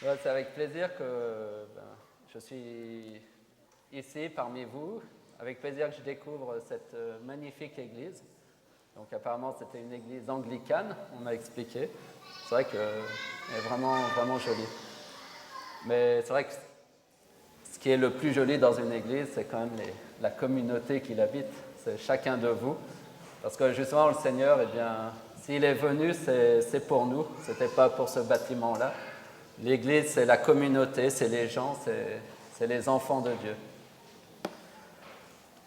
Ouais, c'est avec plaisir que je suis ici parmi vous. Avec plaisir que je découvre cette magnifique église. Donc apparemment c'était une église anglicane, on m'a expliqué. C'est vrai qu'elle est vraiment, vraiment jolie. Mais c'est vrai que ce qui est le plus joli dans une église, c'est quand même la communauté qui l'habite. C'est chacun de vous. Parce que justement le Seigneur, eh bien, s'il est venu, c'est pour nous. Ce n'était pas pour ce bâtiment-là. L'église, c'est la communauté, c'est les gens, c'est les enfants de Dieu.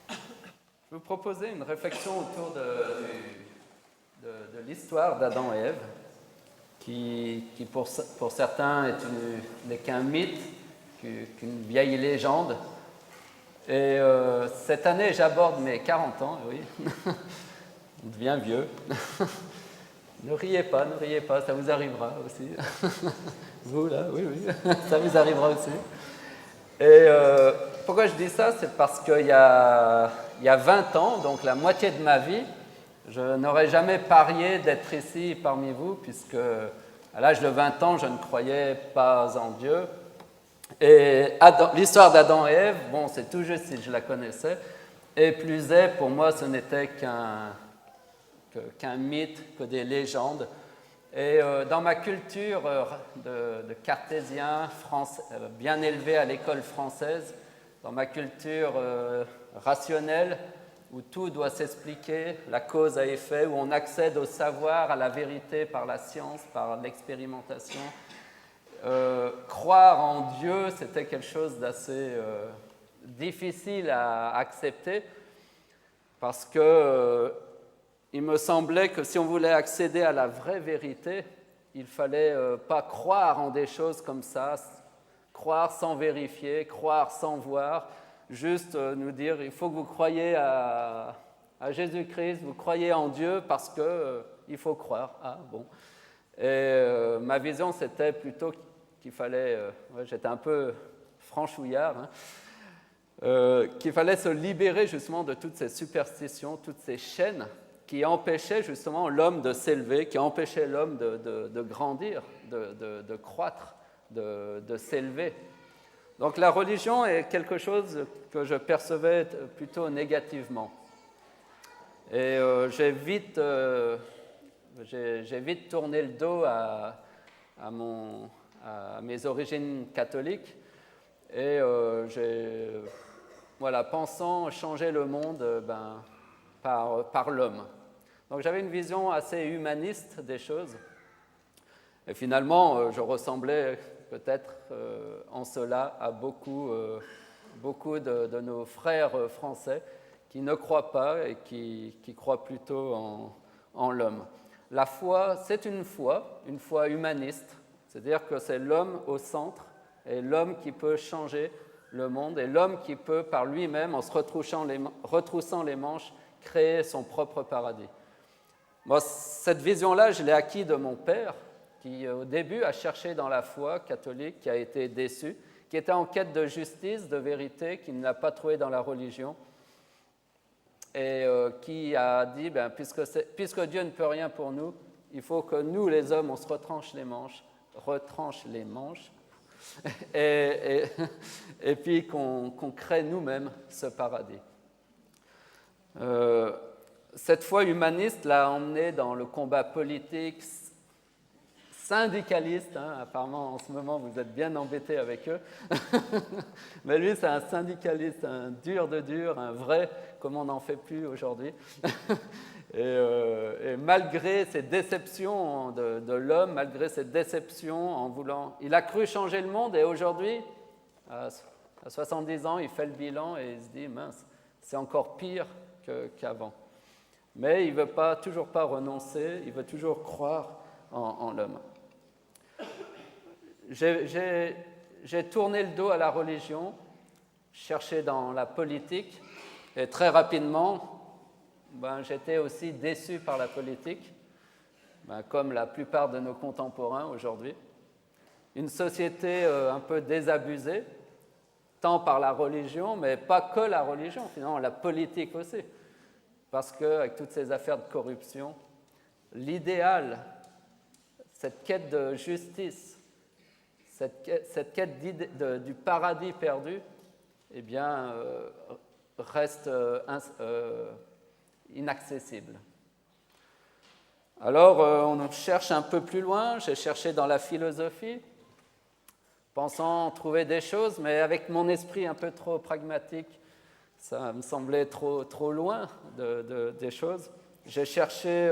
Je vais vous proposer une réflexion autour de l'histoire d'Adam et Ève, qui pour certains n'est qu'un mythe, qu'une vieille légende. Et cette année, j'aborde mes 40 ans, oui, on devient vieux. Ne riez pas, ça vous arrivera aussi. Vous, là, oui, ça vous arrivera aussi. Et pourquoi je dis ça? C'est parce qu'il y a 20 ans, donc la moitié de ma vie, je n'aurais jamais parié d'être ici parmi vous, puisque à l'âge de 20 ans, je ne croyais pas en Dieu. Et l'histoire d'Adam et Ève, bon, c'est tout juste si je la connaissais, et plus est, pour moi, ce n'était qu'un mythe, que des légendes. Et dans ma culture de cartésien, bien élevé à l'école française, dans ma culture rationnelle, où tout doit s'expliquer, la cause à effet, où on accède au savoir, à la vérité par la science, par l'expérimentation, croire en Dieu, c'était quelque chose d'assez difficile à accepter, parce que il me semblait que si on voulait accéder à la vraie vérité, il ne fallait pas croire en des choses comme ça, croire sans vérifier, croire sans voir, juste nous dire il faut que vous croyiez à Jésus-Christ, vous croyez en Dieu parce qu'il faut croire. Ah bon. Et ma vision, c'était plutôt qu'il fallait, j'étais un peu franchouillard, qu'il fallait se libérer justement de toutes ces superstitions, toutes ces chaînes qui empêchait justement l'homme de s'élever, qui empêchait l'homme de grandir, de croître, de s'élever. Donc la religion est quelque chose que je percevais plutôt négativement. Et j'ai vite tourné le dos à mes origines catholiques et pensant changer le monde par l'homme. Donc j'avais une vision assez humaniste des choses. Et finalement, je ressemblais peut-être en cela à beaucoup de nos frères français qui ne croient pas et qui croient plutôt en l'homme. La foi, c'est une foi humaniste, c'est-à-dire que c'est l'homme au centre et l'homme qui peut changer le monde et l'homme qui peut par lui-même, en se retroussant les manches, créer son propre paradis. Moi, cette vision-là, je l'ai acquis de mon père, qui au début a cherché dans la foi catholique, qui a été déçu, qui était en quête de justice, de vérité, qui ne l'a pas trouvé dans la religion, et qui a dit, puisque Dieu ne peut rien pour nous, il faut que nous, les hommes, on se retranche les manches, et puis qu'on crée nous-mêmes ce paradis. Cette foi humaniste l'a emmené dans le combat politique, syndicaliste, apparemment en ce moment vous êtes bien embêtés avec eux, mais lui c'est un syndicaliste, un dur de dur, un vrai, comme on n'en fait plus aujourd'hui. Et malgré ses déceptions de l'homme, malgré ses déceptions en voulant... Il a cru changer le monde et aujourd'hui, à 70 ans, il fait le bilan et il se dit, mince, c'est encore pire qu'avant. Mais il ne veut toujours pas renoncer, il veut toujours croire en l'homme. J'ai tourné le dos à la religion, cherché dans la politique, et très rapidement, j'étais aussi déçu par la politique, comme la plupart de nos contemporains aujourd'hui. Une société un peu désabusée, tant par la religion, mais pas que la religion, finalement, la politique aussi. Parce qu'avec toutes ces affaires de corruption, l'idéal, cette quête de justice, cette quête du paradis perdu, eh bien, reste inaccessible. Alors, on cherche un peu plus loin. J'ai cherché dans la philosophie, pensant trouver des choses, mais avec mon esprit un peu trop pragmatique, ça me semblait trop loin des choses. J'ai cherché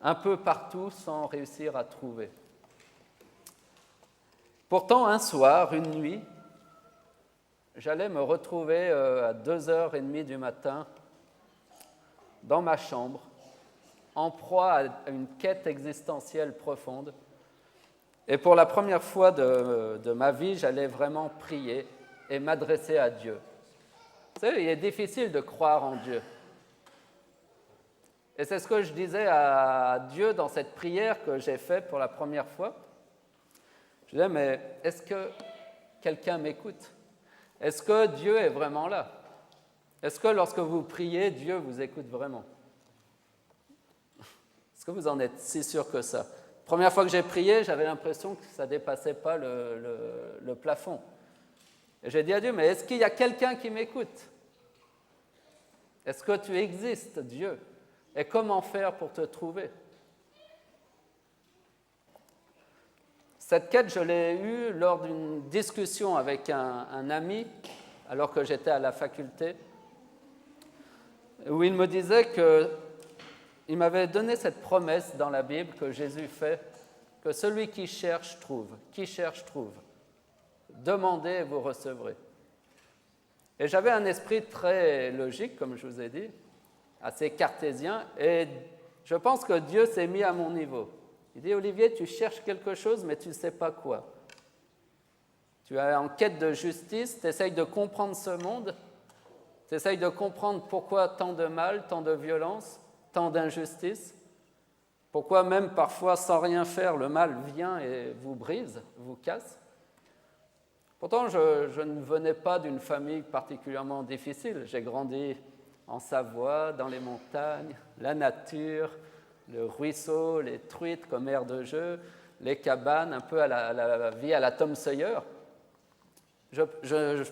un peu partout sans réussir à trouver. Pourtant, un soir, une nuit, j'allais me retrouver à 2h30 du matin dans ma chambre, en proie à une quête existentielle profonde. Et pour la première fois de ma vie, j'allais vraiment prier et m'adresser à Dieu. Vous savez, il est difficile de croire en Dieu. Et c'est ce que je disais à Dieu dans cette prière que j'ai faite pour la première fois. Je disais, mais est-ce que quelqu'un m'écoute? Est-ce que Dieu est vraiment là? Est-ce que lorsque vous priez, Dieu vous écoute vraiment? Est-ce que vous en êtes si sûr que ça? Première fois que j'ai prié, j'avais l'impression que ça ne dépassait pas le plafond. Et j'ai dit à Dieu, mais est-ce qu'il y a quelqu'un qui m'écoute? Est-ce que tu existes, Dieu? Et comment faire pour te trouver? Cette quête, je l'ai eue lors d'une discussion avec un ami, alors que j'étais à la faculté, où il me disait qu'il m'avait donné cette promesse dans la Bible que Jésus fait, que celui qui cherche, trouve. Qui cherche, trouve. Demandez et vous recevrez. Et j'avais un esprit très logique, comme je vous ai dit, assez cartésien, et je pense que Dieu s'est mis à mon niveau. Il dit, Olivier, tu cherches quelque chose, mais tu ne sais pas quoi. Tu es en quête de justice, tu essayes de comprendre ce monde, tu essayes de comprendre pourquoi tant de mal, tant de violence, tant d'injustice, pourquoi même parfois, sans rien faire, le mal vient et vous brise, vous casse. Pourtant, je ne venais pas d'une famille particulièrement difficile. J'ai grandi en Savoie, dans les montagnes, la nature, le ruisseau, les truites comme aire de jeu, les cabanes, un peu à la vie à la Tom Sawyer. Je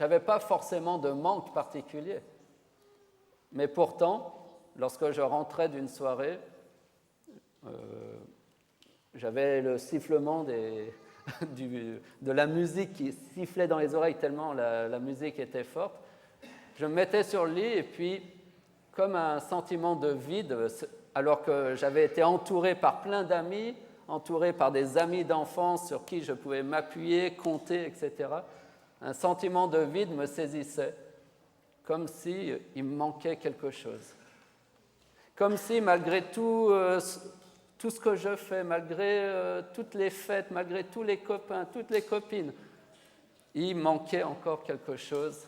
n'avais pas forcément de manque particulier. Mais pourtant, lorsque je rentrais d'une soirée, j'avais le sifflement de la musique qui sifflait dans les oreilles tellement la musique était forte. Je me mettais sur le lit et puis, comme un sentiment de vide, alors que j'avais été entouré par plein d'amis, entouré par des amis d'enfance sur qui je pouvais m'appuyer, compter, etc., un sentiment de vide me saisissait, comme s'il me manquait quelque chose. Comme si, malgré tout ce que je fais, malgré toutes les fêtes, malgré tous les copains, toutes les copines, il manquait encore quelque chose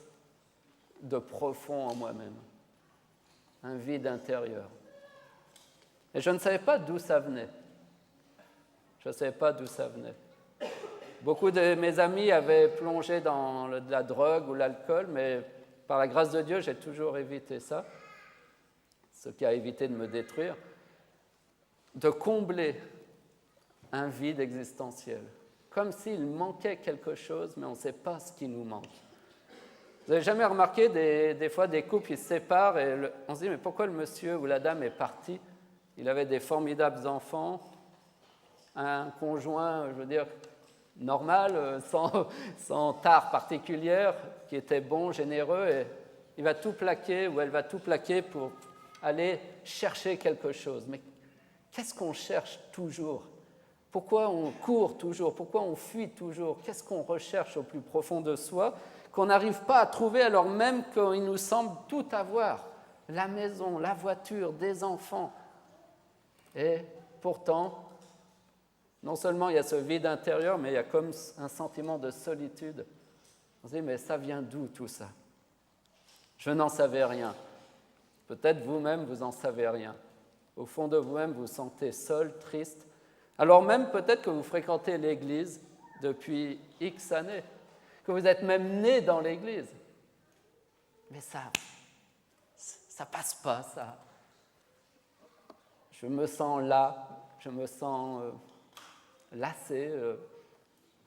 de profond en moi-même, un vide intérieur. Et je ne savais pas d'où ça venait. Je ne savais pas d'où ça venait. Beaucoup de mes amis avaient plongé dans la drogue ou l'alcool, mais par la grâce de Dieu, j'ai toujours évité ça, ce qui a évité de me détruire, de combler un vide existentiel, comme s'il manquait quelque chose, mais on ne sait pas ce qui nous manque. Vous n'avez jamais remarqué des fois des couples qui se séparent et on se dit mais pourquoi le monsieur ou la dame est parti? Il avait des formidables enfants, un conjoint, je veux dire, normal, sans tare particulière, qui était bon, généreux, et il va tout plaquer ou elle va tout plaquer pour aller chercher quelque chose. Mais qu'est-ce qu'on cherche toujours? Pourquoi on court toujours? Pourquoi on fuit toujours? Qu'est-ce qu'on recherche au plus profond de soi qu'on n'arrive pas à trouver alors même qu'il nous semble tout avoir? La maison, la voiture, des enfants. Et pourtant, non seulement il y a ce vide intérieur, mais il y a comme un sentiment de solitude. On se dit, mais ça vient d'où tout ça? Je n'en savais rien. Peut-être vous-même, vous n'en savez rien. Au fond de vous-même, vous vous sentez seul, triste. Alors même peut-être que vous fréquentez l'Église depuis X années, que vous êtes même né dans l'Église. Mais ça passe pas, ça. Je me sens là, je me sens lassé,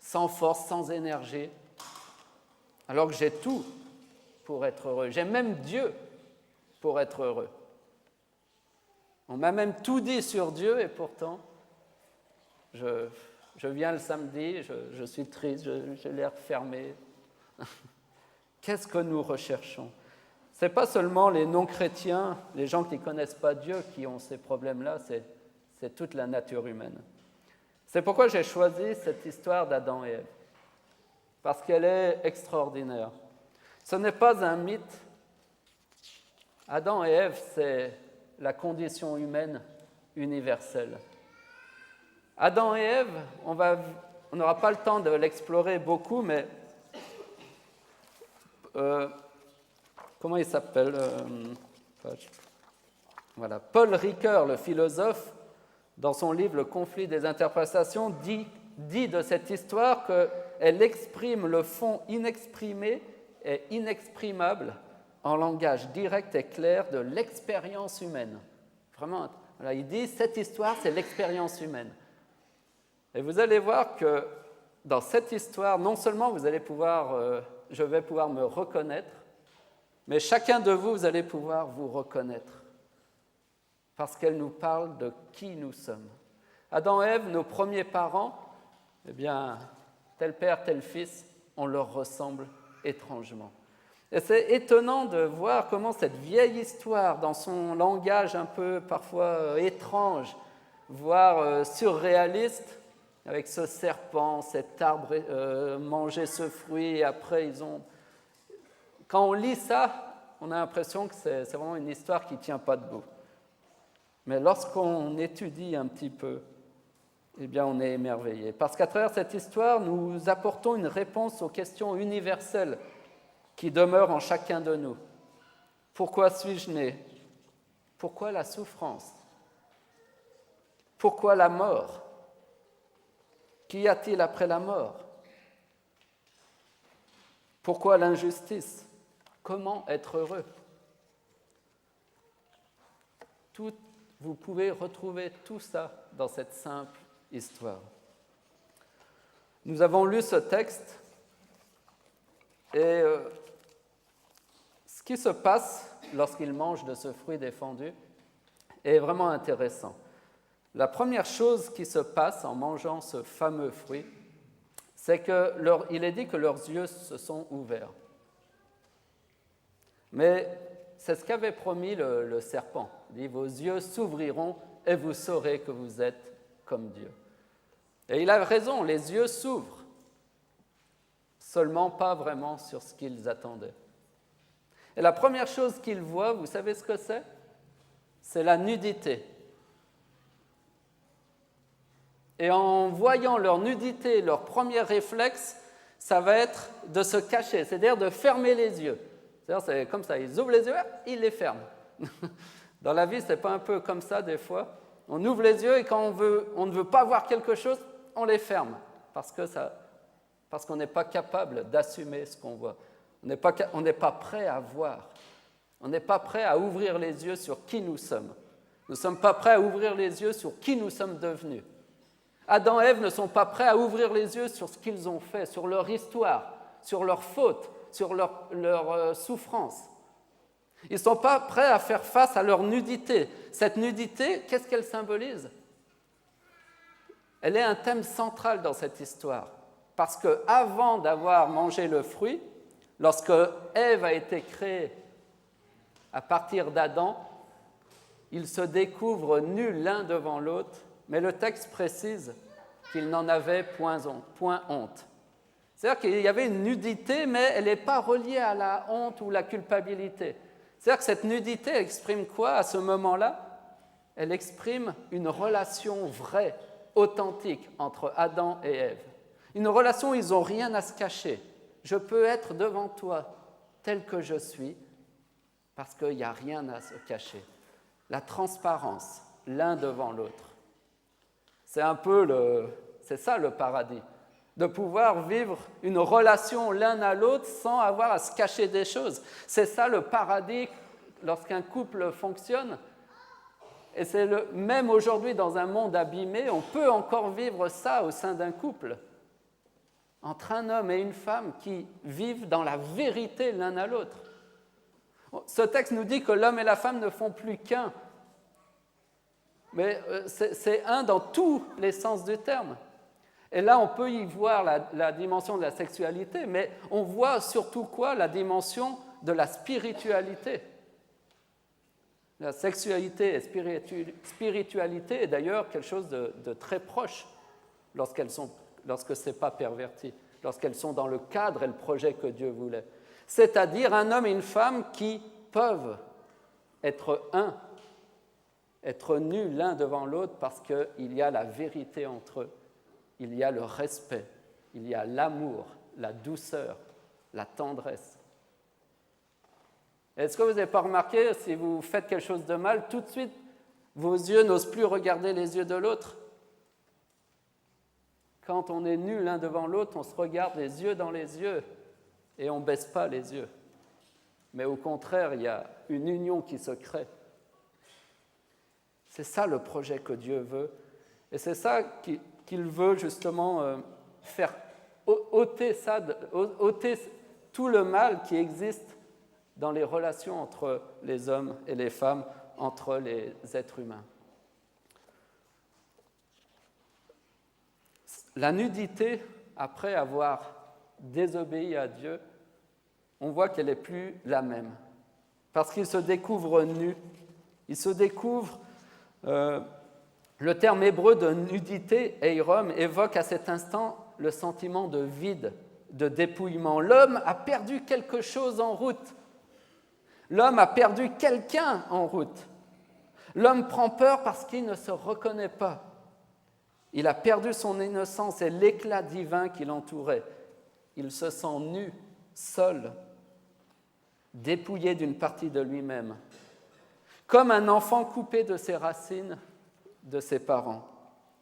sans force, sans énergie, alors que j'ai tout pour être heureux. J'ai même Dieu pour être heureux. On m'a même tout dit sur Dieu et pourtant, je viens le samedi, je suis triste, j'ai l'air fermé. Qu'est-ce que nous recherchons? Ce n'est pas seulement les non-chrétiens, les gens qui ne connaissent pas Dieu qui ont ces problèmes-là, c'est toute la nature humaine. C'est pourquoi j'ai choisi cette histoire d'Adam et Ève, parce qu'elle est extraordinaire. Ce n'est pas un mythe. Adam et Ève, c'est la condition humaine universelle. Adam et Ève, on n'aura pas le temps de l'explorer beaucoup, mais comment il s'appelle voilà. Paul Ricoeur, le philosophe, dans son livre Le conflit des interprétations, dit de cette histoire qu'elle exprime le fond inexprimé et inexprimable en langage direct et clair de l'expérience humaine. Vraiment, voilà, il dit cette histoire, c'est l'expérience humaine. Et vous allez voir que dans cette histoire, non seulement je vais pouvoir me reconnaître, mais chacun de vous, vous allez pouvoir vous reconnaître. Parce qu'elle nous parle de qui nous sommes. Adam et Ève, nos premiers parents, eh bien, tel père, tel fils, on leur ressemble étrangement. Et c'est étonnant de voir comment cette vieille histoire, dans son langage un peu parfois étrange, voire surréaliste, avec ce serpent, cet arbre, manger ce fruit, et après Quand on lit ça, on a l'impression que c'est vraiment une histoire qui ne tient pas debout. Mais lorsqu'on étudie un petit peu, eh bien, on est émerveillé. Parce qu'à travers cette histoire, nous apportons une réponse aux questions universelles qui demeurent en chacun de nous. Pourquoi suis-je né? Pourquoi la souffrance? Pourquoi la mort? Qu'y a-t-il après la mort? Pourquoi l'injustice? Comment être heureux? Vous pouvez retrouver tout ça dans cette simple histoire. Nous avons lu ce texte et ce qui se passe lorsqu'ils mangent de ce fruit défendu est vraiment intéressant. La première chose qui se passe en mangeant ce fameux fruit, c'est qu'il est dit que leurs yeux se sont ouverts. Mais c'est ce qu'avait promis le serpent. Il dit, vos yeux s'ouvriront et vous saurez que vous êtes comme Dieu. Et il a raison, les yeux s'ouvrent, seulement pas vraiment sur ce qu'ils attendaient. Et la première chose qu'ils voient, vous savez ce que c'est? C'est la nudité. Et en voyant leur nudité, leur premier réflexe, ça va être de se cacher, c'est-à-dire de fermer les yeux. C'est-à-dire, c'est comme ça, ils ouvrent les yeux, ils les ferment. Dans la vie, ce n'est pas un peu comme ça des fois. On ouvre les yeux et quand on ne veut pas voir quelque chose, on les ferme, parce qu'on n'est pas capable d'assumer ce qu'on voit. On n'est pas prêt à voir. On n'est pas prêt à ouvrir les yeux sur qui nous sommes. Nous ne sommes pas prêts à ouvrir les yeux sur qui nous sommes devenus. Adam et Ève ne sont pas prêts à ouvrir les yeux sur ce qu'ils ont fait, sur leur histoire, sur leurs fautes, sur leur souffrance. Ils ne sont pas prêts à faire face à leur nudité. Cette nudité, qu'est-ce qu'elle symbolise? Elle est un thème central dans cette histoire. Parce qu'avant d'avoir mangé le fruit, lorsque Ève a été créée à partir d'Adam, ils se découvrent nus l'un devant l'autre, mais le texte précise qu'ils n'en avaient point honte. C'est-à-dire qu'il y avait une nudité, mais elle n'est pas reliée à la honte ou la culpabilité. C'est-à-dire que cette nudité exprime quoi à ce moment-là? Elle exprime une relation vraie, authentique entre Adam et Ève. Une relation où ils n'ont rien à se cacher. Je peux être devant toi tel que je suis parce qu'il n'y a rien à se cacher. La transparence, l'un devant l'autre. C'est ça le paradis, de pouvoir vivre une relation l'un à l'autre sans avoir à se cacher des choses. C'est ça le paradis lorsqu'un couple fonctionne. Et même aujourd'hui, dans un monde abîmé, on peut encore vivre ça au sein d'un couple. entre un homme et une femme qui vivent dans la vérité l'un à l'autre. Ce texte nous dit que l'homme et la femme ne font plus qu'un, mais c'est un dans tous les sens du terme. Et là, on peut y voir la dimension de la sexualité, mais on voit surtout quoi? La dimension de la spiritualité. La sexualité et spiritualité est d'ailleurs quelque chose de très proche lorsque ce n'est pas perverti, lorsqu'elles sont dans le cadre et le projet que Dieu voulait. C'est-à-dire un homme et une femme qui peuvent être un, être nus l'un devant l'autre parce qu'il y a la vérité entre eux, il y a le respect, il y a l'amour, la douceur, la tendresse. Est-ce que vous n'avez pas remarqué, si vous faites quelque chose de mal, tout de suite, vos yeux n'osent plus regarder les yeux de l'autre? Quand on est nus l'un devant l'autre, on se regarde les yeux dans les yeux et on ne baisse pas les yeux. Mais au contraire, il y a une union qui se crée. C'est ça le projet que Dieu veut. Et c'est ça qu'il veut justement faire ôter tout le mal qui existe dans les relations entre les hommes et les femmes, entre les êtres humains. La nudité, après avoir désobéi à Dieu, on voit qu'elle n'est plus la même. Parce qu'il se découvre nu. Il se découvre... le terme hébreu de nudité, eirom, évoque à cet instant le sentiment de vide, de dépouillement. L'homme a perdu quelque chose en route. L'homme a perdu quelqu'un en route. L'homme prend peur parce qu'il ne se reconnaît pas. Il a perdu son innocence et l'éclat divin qui l'entourait. Il se sent nu, seul, dépouillé d'une partie de lui-même, comme un enfant coupé de ses racines, de ses parents.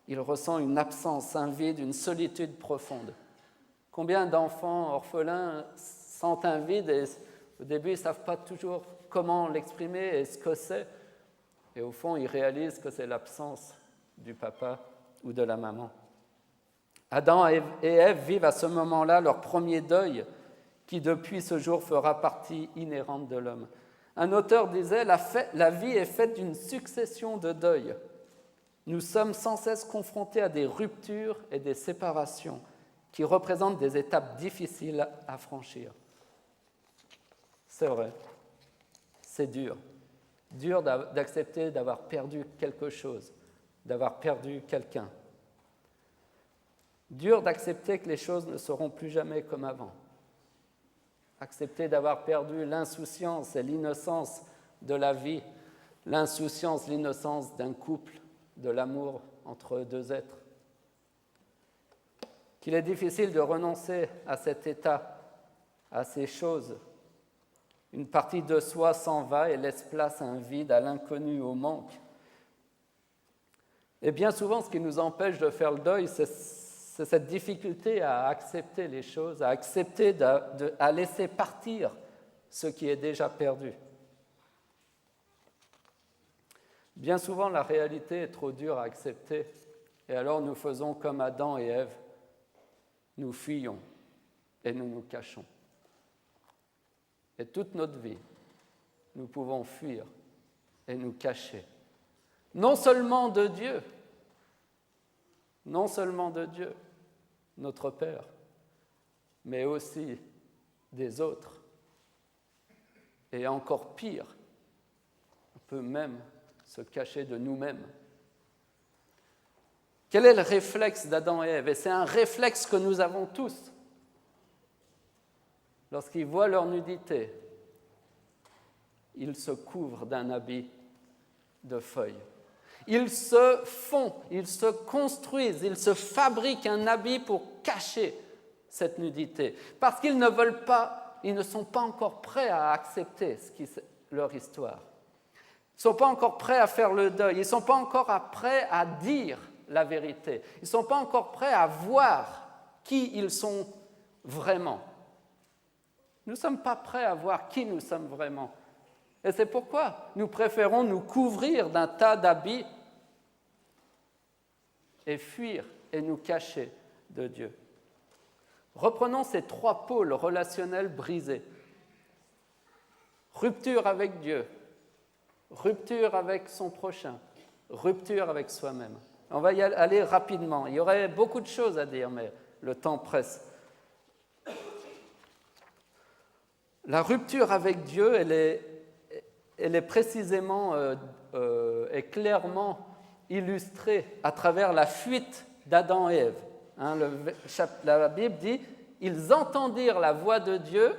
Il ressent une absence, un vide, une solitude profonde. Combien d'enfants orphelins sentent un vide et au début, ils ne savent pas toujours comment l'exprimer et ce que c'est. Et au fond, ils réalisent que c'est l'absence du papa ou de la maman. Adam et Ève vivent à ce moment-là leur premier deuil qui, depuis ce jour, fera partie inhérente de l'homme. Un auteur disait « La vie est faite d'une succession de deuils. Nous sommes sans cesse confrontés à des ruptures et des séparations qui représentent des étapes difficiles à franchir. » C'est vrai, c'est dur. Dur d'accepter d'avoir perdu quelque chose, d'avoir perdu quelqu'un. Dur d'accepter que les choses ne seront plus jamais comme avant. Accepter d'avoir perdu l'insouciance et l'innocence de la vie, l'insouciance, l'innocence d'un couple, de l'amour entre deux êtres. Qu'il est difficile de renoncer à cet état, à ces choses. Une partie de soi s'en va et laisse place à un vide, à l'inconnu, au manque. Et bien souvent, ce qui nous empêche de faire le deuil, c'est cette difficulté à accepter les choses, à accepter, à laisser partir ce qui est déjà perdu. Bien souvent, la réalité est trop dure à accepter, et alors nous faisons comme Adam et Ève, nous fuyons et nous nous cachons. Et toute notre vie, nous pouvons fuir et nous cacher. Non seulement de Dieu, notre Père, mais aussi des autres. Et encore pire, on peut même se cacher de nous-mêmes. Quel est le réflexe d'Adam et Ève? Et c'est un réflexe que nous avons tous. Lorsqu'ils voient leur nudité, ils se couvrent d'un habit de feuilles. Ils se font, ils se construisent, ils se fabriquent un habit pour cacher cette nudité. Parce qu'ils ne veulent pas, ils ne sont pas encore prêts à accepter leur histoire. Ils ne sont pas encore prêts à faire le deuil. Ils ne sont pas encore prêts à dire la vérité. Ils ne sont pas encore prêts à voir qui ils sont vraiment. Nous ne sommes pas prêts à voir qui nous sommes vraiment. Et c'est pourquoi nous préférons nous couvrir d'un tas d'habits et fuir et nous cacher de Dieu. Reprenons ces 3 pôles relationnels brisés. Rupture avec Dieu, rupture avec son prochain, rupture avec soi-même. On va y aller rapidement. Il y aurait beaucoup de choses à dire, mais le temps presse. La rupture avec Dieu, elle est précisément et clairement illustrée à travers la fuite d'Adam et Ève. La Bible dit « Ils entendirent la voix de Dieu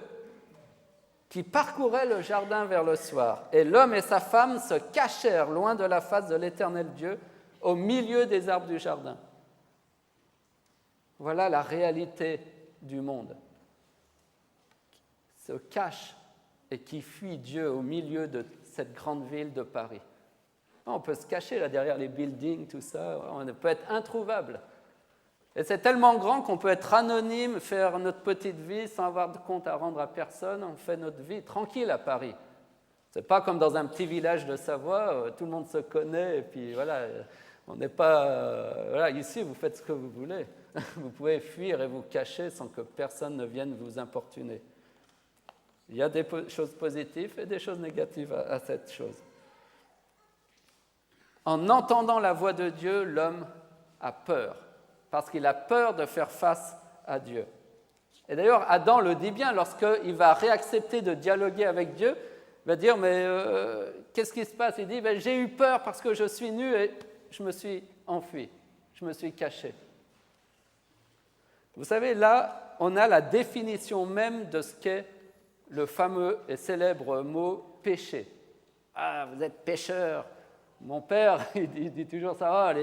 qui parcourait le jardin vers le soir. Et l'homme et sa femme se cachèrent loin de la face de l'Éternel Dieu, au milieu des arbres du jardin. » Voilà la réalité du monde. Qui se cache et qui fuit Dieu au milieu de cette grande ville de Paris. On peut se cacher là derrière les buildings, tout ça, on peut être introuvable. Et c'est tellement grand qu'on peut être anonyme, faire notre petite vie sans avoir de compte à rendre à personne. On fait notre vie tranquille à Paris. Ce n'est pas comme dans un petit village de Savoie, tout le monde se connaît, et puis voilà, on n'est pas... voilà, ici, vous faites ce que vous voulez. Vous pouvez fuir et vous cacher sans que personne ne vienne vous importuner. Il y a des choses positives et des choses négatives à cette chose. En entendant la voix de Dieu, l'homme a peur. Parce qu'il a peur de faire face à Dieu. Et d'ailleurs, Adam le dit bien, lorsqu'il va réaccepter de dialoguer avec Dieu, il va dire, mais qu'est-ce qui se passe? Il dit, j'ai eu peur parce que je suis nu et je me suis enfui, je me suis caché. Vous savez, là, on a la définition même de ce qu'est le fameux et célèbre mot « péché ». Ah, vous êtes pécheur. Mon père, il dit toujours ça,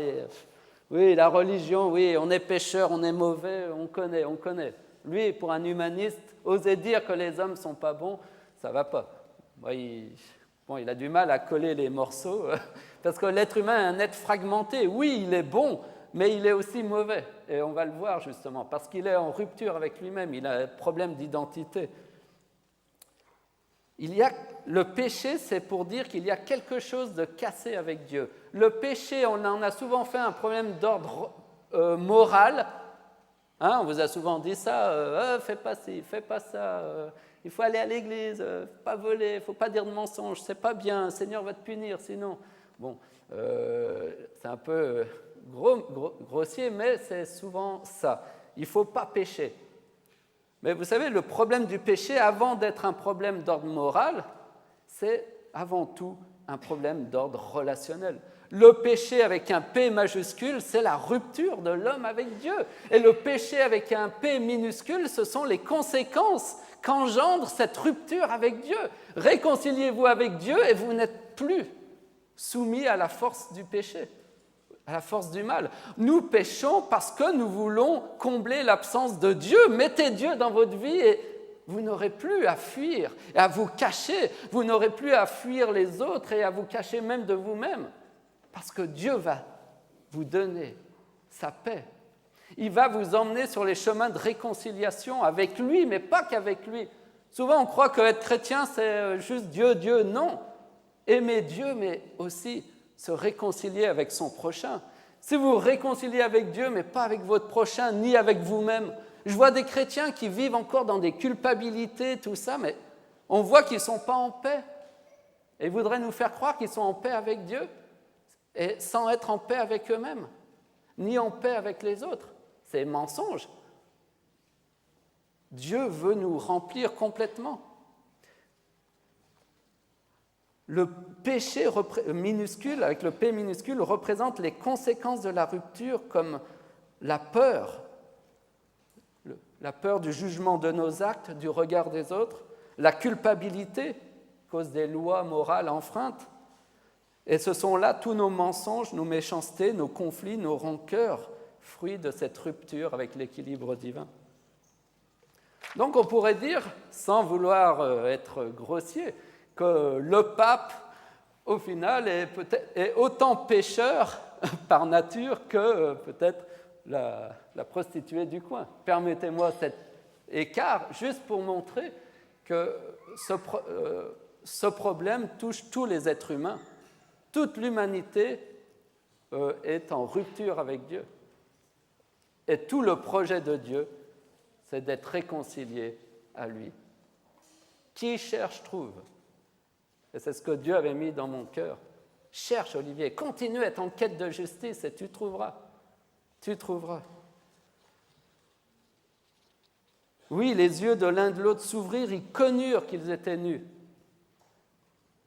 oui, la religion, oui, on est pécheur, on est mauvais, on connaît. Lui, pour un humaniste, oser dire que les hommes ne sont pas bons, ça ne va pas. Il a du mal à coller les morceaux, parce que l'être humain est un être fragmenté. Oui, il est bon, mais il est aussi mauvais. Et on va le voir justement, parce qu'il est en rupture avec lui-même, il a un problème d'identité. Le péché, c'est pour dire qu'il y a quelque chose de cassé avec Dieu. Le péché, on en a souvent fait un problème d'ordre moral. On vous a souvent dit ça, fais pas ci, fais pas ça, il faut aller à l'église, pas voler, il ne faut pas dire de mensonges, c'est pas bien, le Seigneur va te punir sinon. Bon, c'est un peu grossier, mais c'est souvent ça. Il ne faut pas pécher. Mais vous savez, le problème du péché, avant d'être un problème d'ordre moral, c'est avant tout un problème d'ordre relationnel. Le péché avec un P majuscule, c'est la rupture de l'homme avec Dieu. Et le péché avec un P minuscule, ce sont les conséquences qu'engendre cette rupture avec Dieu. Réconciliez-vous avec Dieu et vous n'êtes plus soumis à la force du péché, à la force du mal. Nous péchons parce que nous voulons combler l'absence de Dieu. Mettez Dieu dans votre vie et vous n'aurez plus à fuir et à vous cacher. Vous n'aurez plus à fuir les autres et à vous cacher même de vous-même. Parce que Dieu va vous donner sa paix. Il va vous emmener sur les chemins de réconciliation avec lui, mais pas qu'avec lui. Souvent, on croit qu'être chrétien, c'est juste Dieu, Dieu. Non. Aimer Dieu, mais aussi se réconcilier avec son prochain. Si vous vous réconciliez avec Dieu, mais pas avec votre prochain, ni avec vous-même. Je vois des chrétiens qui vivent encore dans des culpabilités, tout ça, mais on voit qu'ils ne sont pas en paix. Et ils voudraient nous faire croire qu'ils sont en paix avec Dieu, et sans être en paix avec eux-mêmes, ni en paix avec les autres. C'est mensonge. Dieu veut nous remplir complètement. Le péché minuscule, avec le P minuscule, représente les conséquences de la rupture comme la peur du jugement de nos actes, du regard des autres, la culpabilité à cause des lois morales enfreintes. Et ce sont là tous nos mensonges, nos méchancetés, nos conflits, nos rancœurs, fruits de cette rupture avec l'équilibre divin. Donc on pourrait dire, sans vouloir être grossier, que le pape, au final, est autant pécheur par nature que peut-être la prostituée du coin. Permettez-moi cet écart, juste pour montrer que ce problème touche tous les êtres humains. Toute l'humanité est en rupture avec Dieu. Et tout le projet de Dieu, c'est d'être réconcilié à lui. Qui cherche, trouve. Et c'est ce que Dieu avait mis dans mon cœur. Cherche, Olivier, continue à être en quête de justice et tu trouveras. Tu trouveras. Oui, les yeux de l'un de l'autre s'ouvrirent, ils connurent qu'ils étaient nus.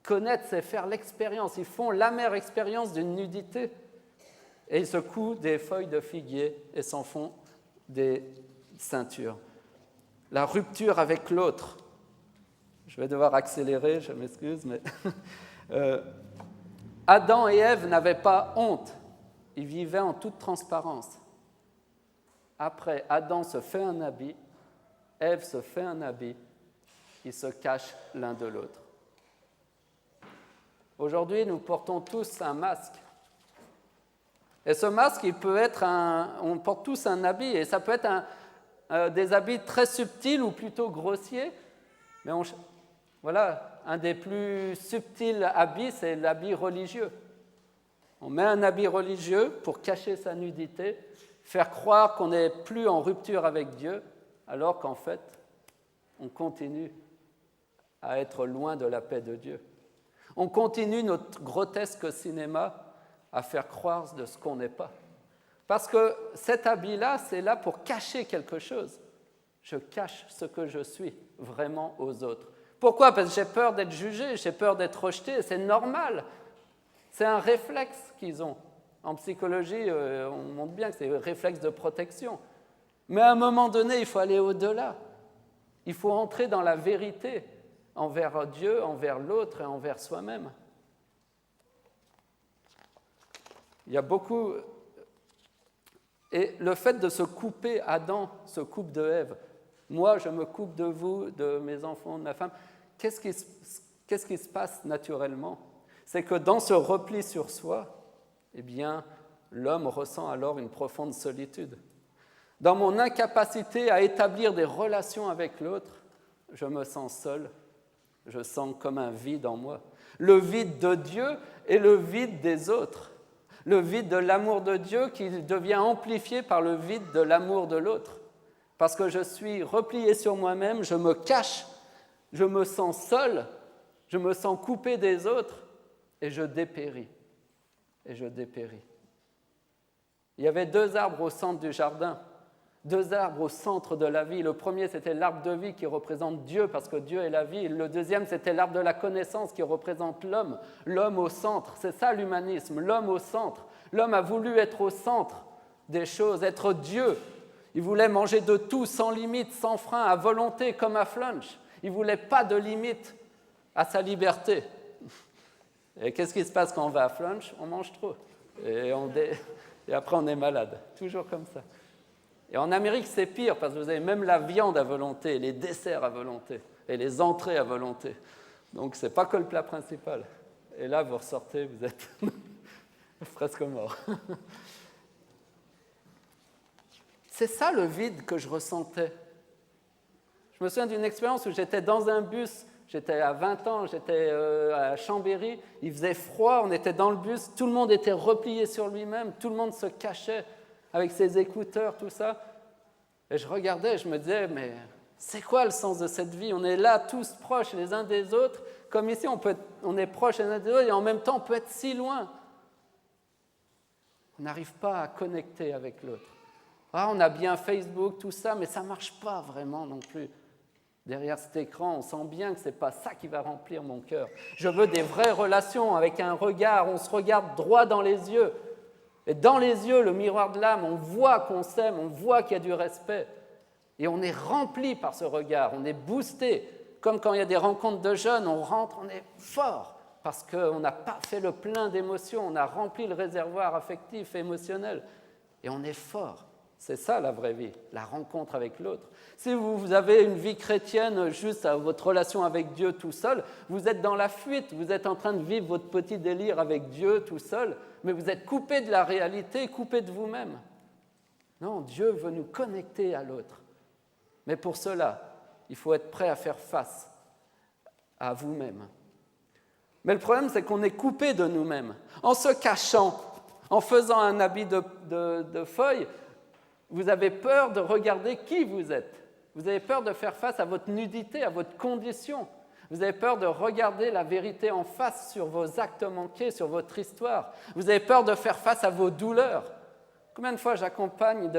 Connaître, c'est faire l'expérience. Ils font l'amère expérience d'une nudité. Et ils se couent des feuilles de figuier et s'en font des ceintures. La rupture avec l'autre. Je vais devoir accélérer, je m'excuse, mais... Adam et Ève n'avaient pas honte. Ils vivaient en toute transparence. Après, Adam se fait un habit, Ève se fait un habit, ils se cachent l'un de l'autre. Aujourd'hui, nous portons tous un masque. Et ce masque, il peut être on porte tous un habit, et ça peut être des habits très subtils ou plutôt grossiers. Mais voilà, un des plus subtils habits, c'est l'habit religieux. On met un habit religieux pour cacher sa nudité, faire croire qu'on n'est plus en rupture avec Dieu, alors qu'en fait, on continue à être loin de la paix de Dieu. On continue notre grotesque cinéma à faire croire de ce qu'on n'est pas. Parce que cet habit-là, c'est là pour cacher quelque chose. Je cache ce que je suis vraiment aux autres. Pourquoi ? Parce que j'ai peur d'être jugé, j'ai peur d'être rejeté, c'est normal. C'est un réflexe qu'ils ont. En psychologie, on montre bien que c'est un réflexe de protection. Mais à un moment donné, il faut aller au-delà. Il faut entrer dans la vérité envers Dieu, envers l'autre et envers soi-même. Il y a beaucoup... Et le fait de se couper, Adam se coupe de Ève. Moi, je me coupe de vous, de mes enfants, de ma femme. Qu'est-ce qui se passe naturellement ? C'est que dans ce repli sur soi, eh bien, l'homme ressent alors une profonde solitude. Dans mon incapacité à établir des relations avec l'autre, je me sens seul, je sens comme un vide en moi. Le vide de Dieu et le vide des autres. Le vide de l'amour de Dieu qui devient amplifié par le vide de l'amour de l'autre. Parce que je suis replié sur moi-même, je me cache, je me sens seul, je me sens coupé des autres et je dépéris. Et je dépéris. Il y avait 2 arbres au centre du jardin, 2 arbres au centre de la vie. Le premier, c'était l'arbre de vie qui représente Dieu parce que Dieu est la vie. Le deuxième, c'était l'arbre de la connaissance qui représente l'homme, l'homme au centre. C'est ça l'humanisme, l'homme au centre. L'homme a voulu être au centre des choses, être Dieu. Il voulait manger de tout, sans limite, sans frein, à volonté, comme à Flunch. Il ne voulait pas de limite à sa liberté. Et qu'est-ce qui se passe quand on va à Flunch ? On mange trop. Et après, on est malade. Toujours comme ça. Et en Amérique, c'est pire, parce que vous avez même la viande à volonté, les desserts à volonté, et les entrées à volonté. Donc, ce n'est pas que le plat principal. Et là, vous ressortez, vous êtes presque mort. C'est ça le vide que je ressentais. Je me souviens d'une expérience où j'étais dans un bus, j'étais à 20 ans, j'étais à Chambéry, il faisait froid, on était dans le bus, tout le monde était replié sur lui-même, tout le monde se cachait avec ses écouteurs, tout ça. Et je regardais et je me disais, mais c'est quoi le sens de cette vie ? On est là tous proches les uns des autres, comme ici on est proches les uns des autres et en même temps on peut être si loin. On n'arrive pas à connecter avec l'autre. Ah, on a bien Facebook, tout ça, mais ça ne marche pas vraiment non plus. Derrière cet écran, on sent bien que ce n'est pas ça qui va remplir mon cœur. Je veux des vraies relations avec un regard, on se regarde droit dans les yeux. Et dans les yeux, le miroir de l'âme, on voit qu'on s'aime, on voit qu'il y a du respect. Et on est rempli par ce regard, on est boosté. Comme quand il y a des rencontres de jeunes, on rentre, on est fort, parce qu'on n'a pas fait le plein d'émotions, on a rempli le réservoir affectif et émotionnel. Et on est fort. C'est ça la vraie vie, la rencontre avec l'autre. Si vous avez une vie chrétienne juste à votre relation avec Dieu tout seul, vous êtes dans la fuite, vous êtes en train de vivre votre petit délire avec Dieu tout seul, mais vous êtes coupé de la réalité, coupé de vous-même. Non, Dieu veut nous connecter à l'autre. Mais pour cela, il faut être prêt à faire face à vous-même. Mais le problème, c'est qu'on est coupé de nous-mêmes. En se cachant, en faisant un habit de feuilles, vous avez peur de regarder qui vous êtes. Vous avez peur de faire face à votre nudité, à votre condition. Vous avez peur de regarder la vérité en face sur vos actes manqués, sur votre histoire. Vous avez peur de faire face à vos douleurs. Combien de fois j'accompagne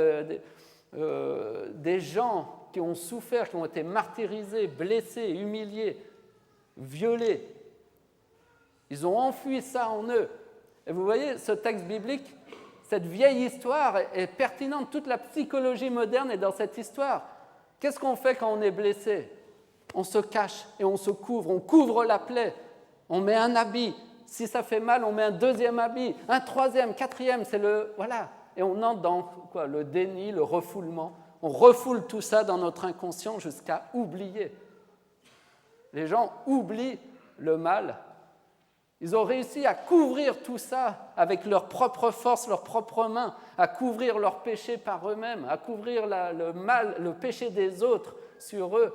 des gens qui ont souffert, qui ont été martyrisés, blessés, humiliés, violés. Ils ont enfui ça en eux. Et vous voyez, ce texte biblique, cette vieille histoire est pertinente. Toute la psychologie moderne est dans cette histoire. Qu'est-ce qu'on fait quand on est blessé? On se cache et on se couvre. On couvre la plaie. On met un habit. Si ça fait mal, on met un deuxième habit, un troisième, quatrième. C'est le... Voilà. Et on entre dans le déni, le refoulement. On refoule tout ça dans notre inconscient jusqu'à oublier. Les gens oublient le mal. Ils ont réussi à couvrir tout ça avec leur propre force, leurs propres mains, à couvrir leurs péchés par eux-mêmes, à couvrir le mal, le péché des autres sur eux.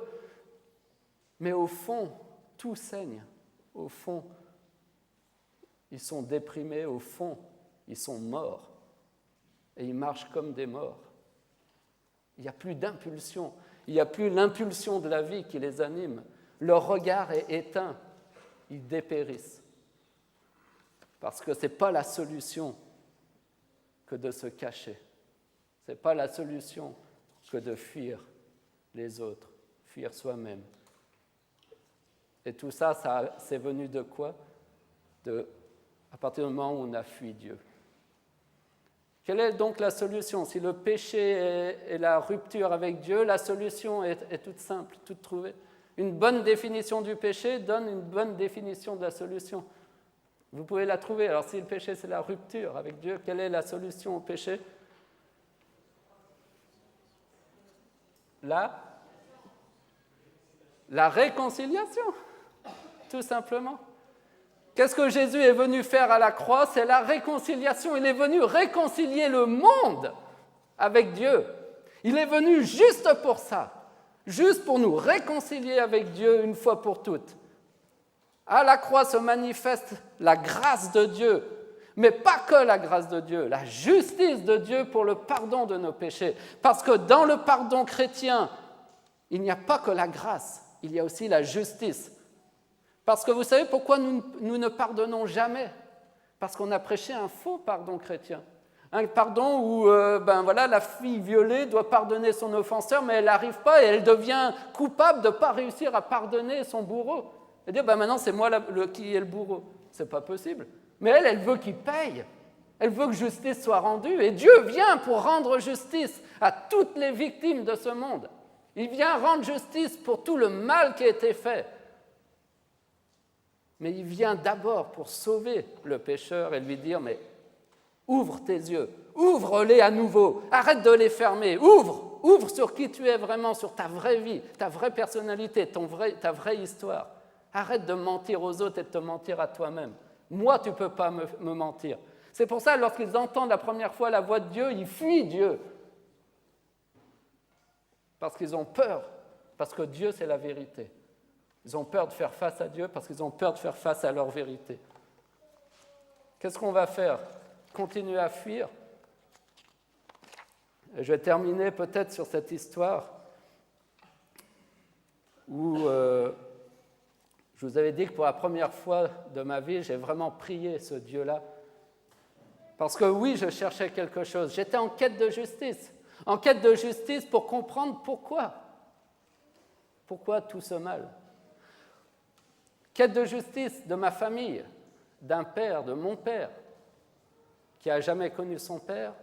Mais au fond, tout saigne. Au fond, ils sont déprimés. Au fond, ils sont morts. Et ils marchent comme des morts. Il n'y a plus d'impulsion. Il n'y a plus l'impulsion de la vie qui les anime. Leur regard est éteint. Ils dépérissent. Parce que ce n'est pas la solution que de se cacher. Ce n'est pas la solution que de fuir les autres, fuir soi-même. Et tout ça, c'est venu de quoi? À partir du moment où on a fui Dieu. Quelle est donc la solution? Si le péché est la rupture avec Dieu, la solution est toute simple, toute trouvée. Une bonne définition du péché donne une bonne définition de la solution. Vous pouvez la trouver. Alors si le péché c'est la rupture avec Dieu, quelle est la solution au péché? La réconciliation, tout simplement. Qu'est-ce que Jésus est venu faire à la croix? C'est la réconciliation. Il est venu réconcilier le monde avec Dieu. Il est venu juste pour ça, juste pour nous réconcilier avec Dieu une fois pour toutes. À la croix se manifeste la grâce de Dieu, mais pas que la grâce de Dieu, la justice de Dieu pour le pardon de nos péchés. Parce que dans le pardon chrétien, il n'y a pas que la grâce, il y a aussi la justice. Parce que vous savez pourquoi nous ne pardonnons jamais? Parce qu'on a prêché un faux pardon chrétien. Un pardon où la fille violée doit pardonner son offenseur, mais elle n'arrive pas et elle devient coupable de ne pas réussir à pardonner son bourreau. Et dire, maintenant c'est moi qui est le bourreau. C'est pas possible. Mais elle veut qu'il paye. Elle veut que justice soit rendue. Et Dieu vient pour rendre justice à toutes les victimes de ce monde. Il vient rendre justice pour tout le mal qui a été fait. Mais il vient d'abord pour sauver le pécheur et lui dire, mais ouvre tes yeux, ouvre-les à nouveau, arrête de les fermer, ouvre sur qui tu es vraiment, sur ta vraie vie, ta vraie personnalité, ta vraie histoire. Arrête de mentir aux autres et de te mentir à toi-même. Moi, tu ne peux pas me mentir. C'est pour ça, lorsqu'ils entendent la première fois la voix de Dieu, ils fuient Dieu. Parce qu'ils ont peur, parce que Dieu, c'est la vérité. Ils ont peur de faire face à Dieu parce qu'ils ont peur de faire face à leur vérité. Qu'est-ce qu'on va faire? Continuer à fuir? Et je vais terminer peut-être sur cette histoire où je vous avais dit que pour la première fois de ma vie, j'ai vraiment prié ce Dieu-là. Parce que oui, je cherchais quelque chose. J'étais en quête de justice. En quête de justice pour comprendre pourquoi. Pourquoi tout ce mal? Quête de justice de ma famille, d'un père, de mon père, qui n'a jamais connu son père,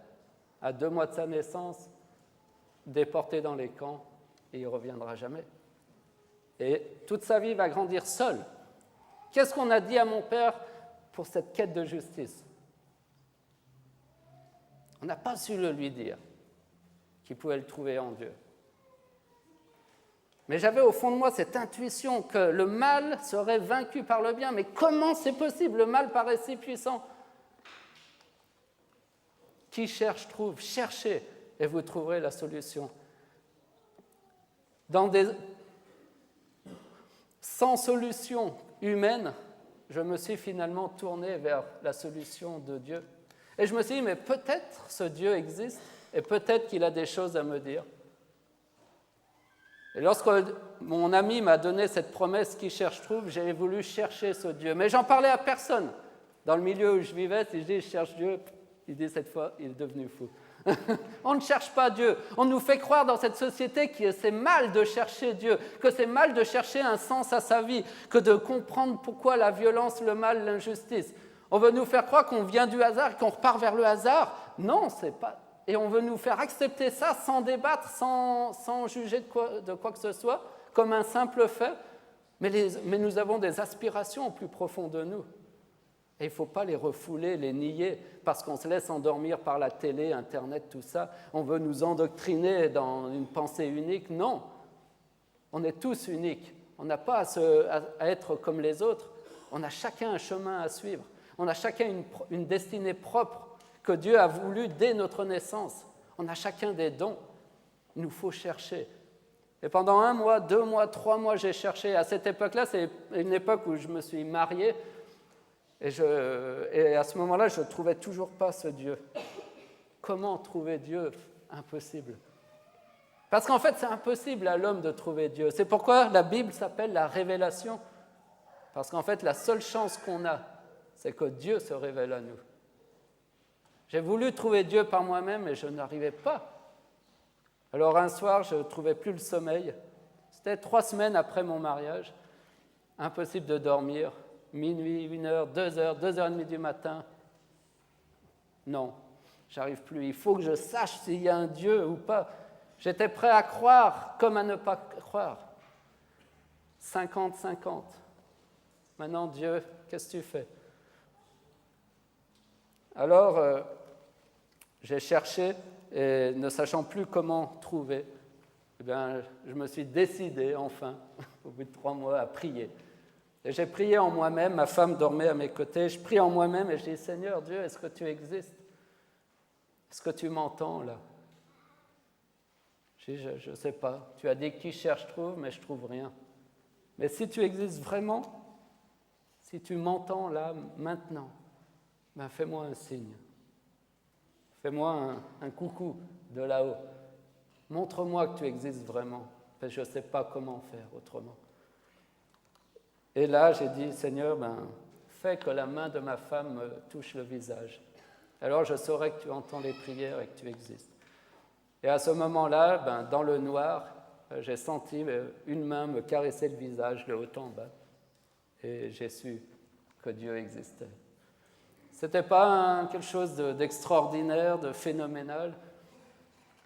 à 2 mois de sa naissance, déporté dans les camps, et il ne reviendra jamais. Et toute sa vie va grandir seul. Qu'est-ce qu'on a dit à mon père pour cette quête de justice? On n'a pas su le lui dire, qu'il pouvait le trouver en Dieu. Mais j'avais au fond de moi cette intuition que le mal serait vaincu par le bien. Mais comment c'est possible? Le mal paraît si puissant. Qui cherche, trouve. Cherchez et vous trouverez la solution. Sans solution humaine, je me suis finalement tourné vers la solution de Dieu. Et je me suis dit, mais peut-être ce Dieu existe et peut-être qu'il a des choses à me dire. Et lorsque mon ami m'a donné cette promesse, qui cherche trouve, j'ai voulu chercher ce Dieu. Mais j'en parlais à personne. Dans le milieu où je vivais, si je dis je cherche Dieu, il dit cette fois, il est devenu fou. On ne cherche pas Dieu. On nous fait croire dans cette société que c'est mal de chercher Dieu, que c'est mal de chercher un sens à sa vie, que de comprendre pourquoi la violence, le mal, l'injustice. On veut nous faire croire qu'on vient du hasard et qu'on repart vers le hasard. Non, c'est pas. Et on veut nous faire accepter ça sans débattre, sans juger de quoi que ce soit, comme un simple fait. Mais nous avons des aspirations au plus profond de nous. Et il ne faut pas les refouler, les nier, parce qu'on se laisse endormir par la télé, Internet, tout ça. On veut nous endoctriner dans une pensée unique. Non, on est tous uniques. On n'a pas à être comme les autres. On a chacun un chemin à suivre. On a chacun une destinée propre que Dieu a voulu dès notre naissance. On a chacun des dons. Il nous faut chercher. Et pendant 1 mois, 2 mois, 3 mois, j'ai cherché. À cette époque-là, c'est une époque où je me suis marié. Et à ce moment-là, je ne trouvais toujours pas ce Dieu. Comment trouver Dieu? Impossible. Parce qu'en fait, c'est impossible à l'homme de trouver Dieu. C'est pourquoi la Bible s'appelle la révélation. Parce qu'en fait, la seule chance qu'on a, c'est que Dieu se révèle à nous. J'ai voulu trouver Dieu par moi-même et je n'arrivais pas. Alors un soir, je ne trouvais plus le sommeil. C'était 3 semaines après mon mariage. Impossible de dormir. Minuit, 1h, 2h, 2h30 du matin. Non, j'arrive plus. Il faut que je sache s'il y a un Dieu ou pas. J'étais prêt à croire comme à ne pas croire. 50-50. Maintenant, Dieu, qu'est-ce que tu fais? Alors, j'ai cherché et ne sachant plus comment trouver, eh bien, je me suis décidé enfin, au bout de 3 mois, à prier. Et j'ai prié en moi-même, ma femme dormait à mes côtés, je prie en moi-même et je dis, Seigneur Dieu, est-ce que tu existes? Est-ce que tu m'entends là? Je ne sais pas. Tu as dit qui cherche trouve, mais je ne trouve rien. Mais si tu existes vraiment, si tu m'entends là, maintenant, ben fais-moi un signe. Fais-moi un coucou de là-haut. Montre-moi que tu existes vraiment, parce que je ne sais pas comment faire autrement. Et là, j'ai dit, Seigneur, fais que la main de ma femme me touche le visage. Alors je saurai que tu entends les prières et que tu existes. Et à ce moment-là, dans le noir, j'ai senti une main me caresser le visage de haut en bas. Et j'ai su que Dieu existait. Ce n'était pas quelque chose d'extraordinaire, de phénoménal,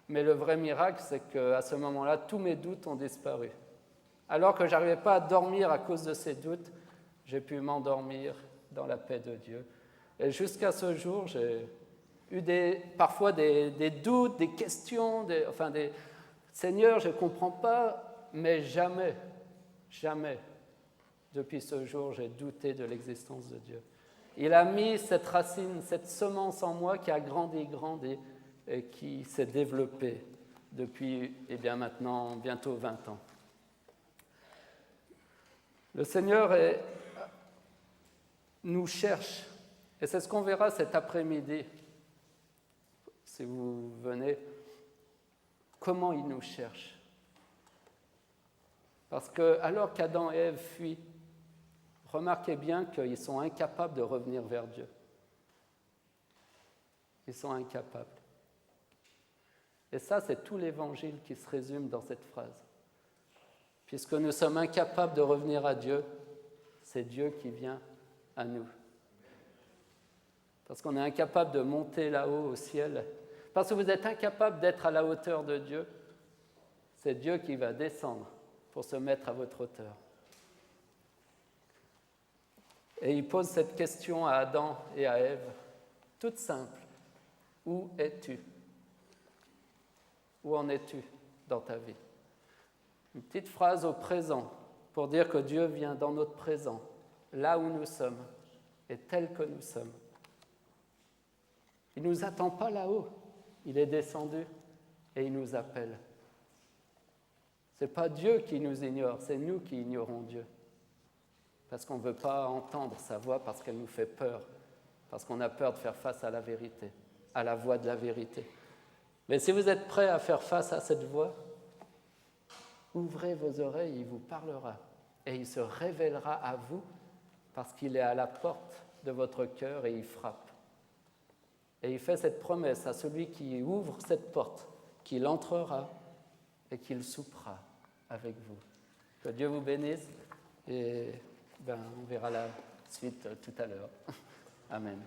mais le vrai miracle, c'est qu'à ce moment-là, tous mes doutes ont disparu. Alors que je n'arrivais pas à dormir à cause de ces doutes, j'ai pu m'endormir dans la paix de Dieu. Et jusqu'à ce jour, j'ai eu parfois des doutes, des questions, Seigneur, je ne comprends pas, mais jamais, depuis ce jour, j'ai douté de l'existence de Dieu. Il a mis cette racine, cette semence en moi qui a grandi et qui s'est développée depuis, maintenant, bientôt 20 ans. Le Seigneur nous cherche, et c'est ce qu'on verra cet après-midi, si vous venez, comment il nous cherche. Parce que alors qu'Adam et Ève fuient, remarquez bien qu'ils sont incapables de revenir vers Dieu. Ils sont incapables. Et ça, c'est tout l'Évangile qui se résume dans cette phrase. Puisque nous sommes incapables de revenir à Dieu, c'est Dieu qui vient à nous. Parce qu'on est incapable de monter là-haut au ciel. Parce que vous êtes incapable d'être à la hauteur de Dieu, c'est Dieu qui va descendre pour se mettre à votre hauteur. Et il pose cette question à Adam et à Ève, toute simple. Où es-tu? Où en es-tu dans ta vie? Une petite phrase au présent pour dire que Dieu vient dans notre présent, là où nous sommes et tel que nous sommes. Il ne nous attend pas là-haut, il est descendu et il nous appelle. Ce n'est pas Dieu qui nous ignore, c'est nous qui ignorons Dieu. Parce qu'on ne veut pas entendre sa voix, parce qu'elle nous fait peur, parce qu'on a peur de faire face à la vérité, à la voix de la vérité. Mais si vous êtes prêts à faire face à cette voix, ouvrez vos oreilles, il vous parlera et il se révélera à vous parce qu'il est à la porte de votre cœur et il frappe. Et il fait cette promesse à celui qui ouvre cette porte, qu'il entrera et qu'il soupera avec vous. Que Dieu vous bénisse et on verra la suite tout à l'heure. Amen.